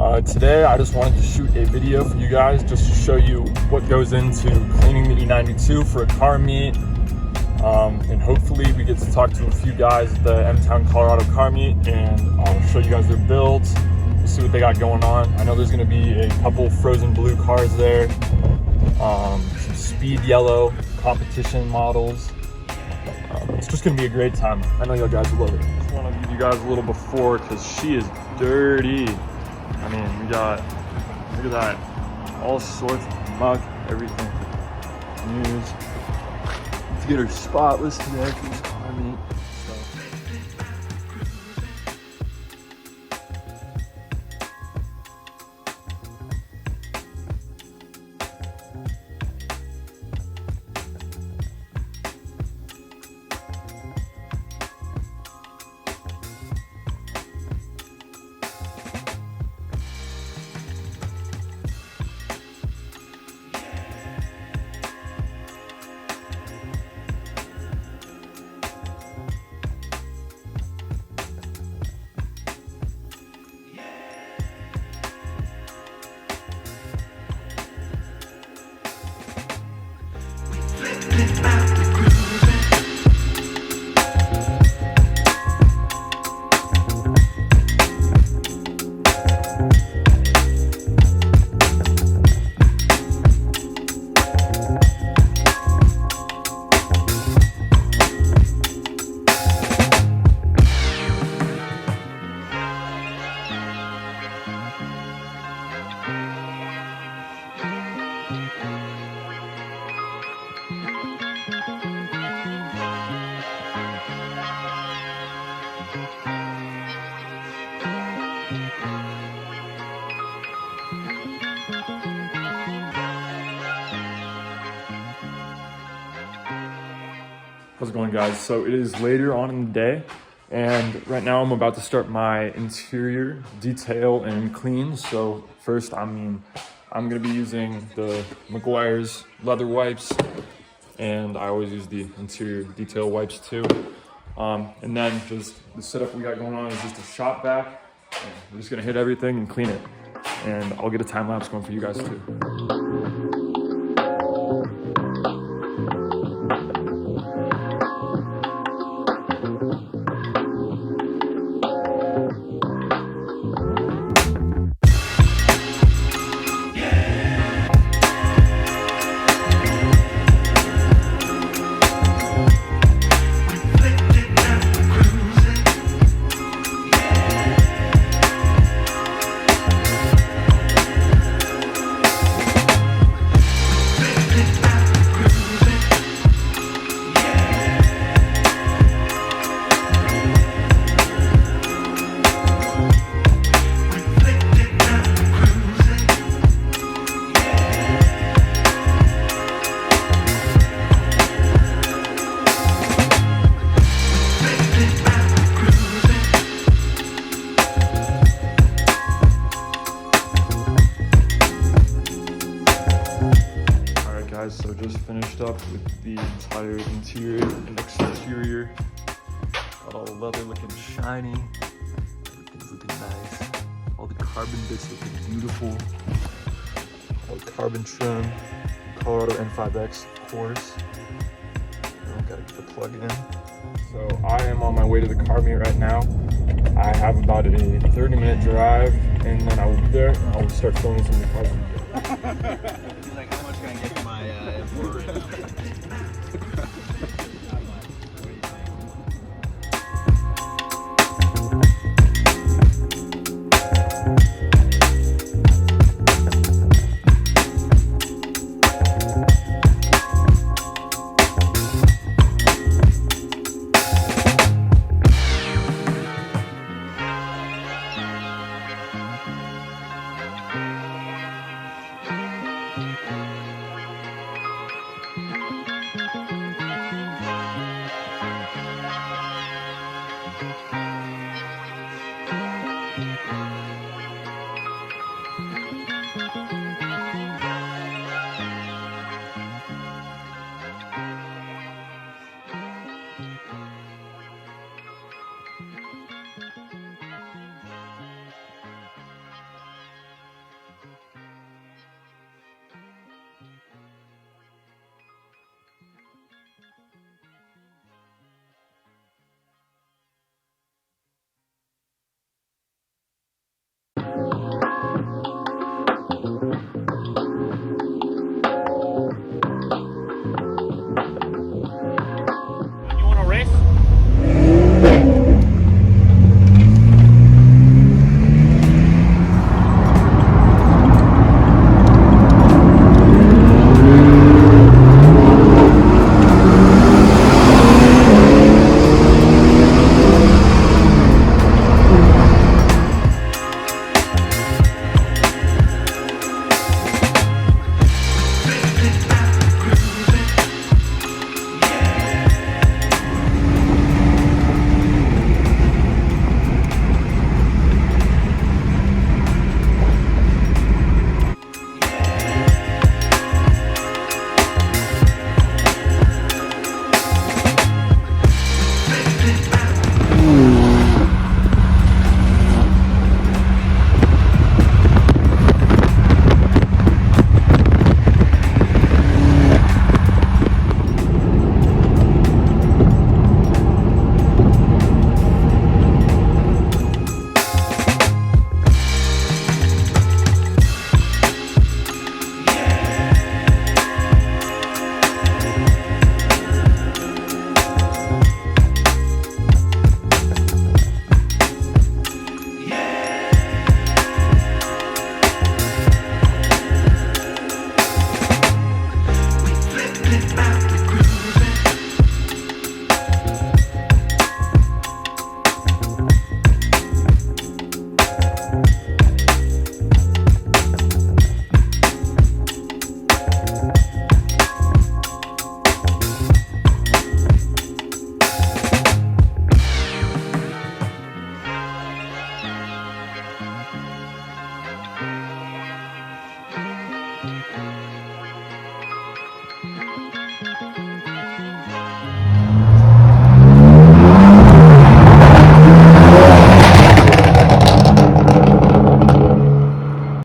Today I just wanted to shoot a video for you guys just to show you what goes into cleaning the E92 for a car meet. And hopefully we get to talk to a few guys at the M-Town, Colorado car meet, and I'll show you guys their builds. We'll see what they got going on. I know there's going to be a couple frozen blue cars there, some speed yellow competition models. It's just going to be a great time. I know you guys will love it. I just want to give you guys a little before because she is dirty. I mean, we got, look at that, all sorts of muck, everything to use to get her spotless today for this car meet. How's it going, guys? So it is later on in the day, and right now I'm about to start my interior detail and clean. So first, I'm gonna be using the McGuire's leather wipes, and I always use the interior detail wipes too. And then just the setup we got going on is just a shop vac. We're just gonna hit everything and clean it, and I'll get a time lapse going for you guys too. So just finished up with the entire interior and exterior. Got all the leather looking shiny. Everything's looking nice. All the carbon bits looking beautiful. All the carbon trim. Colorado M3's, of course. Gotta get the plug in. So I am on my way to the car meet right now. I have about a 30-minute drive, and then I will be there. I will start filming some of the cars. He's like, how much can I get for my M4 right now?